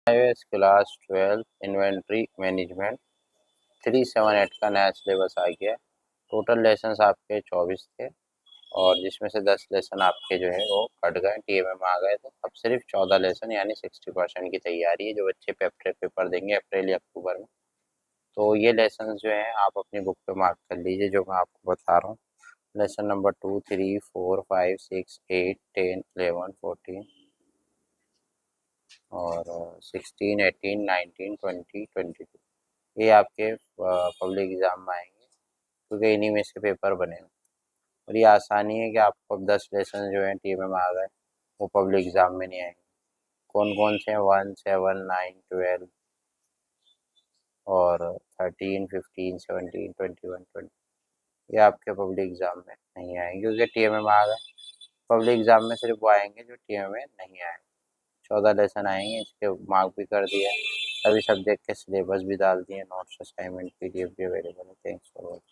iOS class 12 inventory management 378 का नया syllabus आ गया। टोटल लेसन्स आपके 24 थे और जिसमें से 10 लेसन आपके जो है वो कट गए, टीएमएम आ गए। तो अब सिर्फ 14 लेसन यानी 60% की तैयारी है जो बच्चे पेपर देंगे अप्रैल या अक्टूबर में। तो ये लेसन जो है आप अपनी बुक पे मार्क कर लीजिए जो मैं आपको बता रहा हूँ। लेसन नंबर 2, 3, 4, 5, 6, 8, 10, 11, 14 और 16, 18, 19, 20, 22 ये आपके पब्लिक एग्ज़ाम में आएंगे क्योंकि इन्हीं में इसके पेपर बने हैं। और ये आसानी है कि आपको अब 10 लेसन जो हैं टीएमएम आ गए, वो पब्लिक एग्ज़ाम में नहीं आएंगे। कौन कौन से हैं? 1, 7, 9, 12 और 13, 15, 17, 21, 20 ये आपके पब्लिक एग्ज़ाम में नहीं आएंगे क्योंकि टीएमएम आ गए। पब्लिक एग्ज़ाम में सिर्फ वो आएंगे जो टीएमएम में नहीं आए। 14 लेसन आएंगे, इसके मार्क भी कर दिया है। सभी सब्जेक्ट के सिलेबस भी डाल दिए, नोट्स असाइनमेंट पीडीएफ भी अवेलेबल है। Thanks for watching.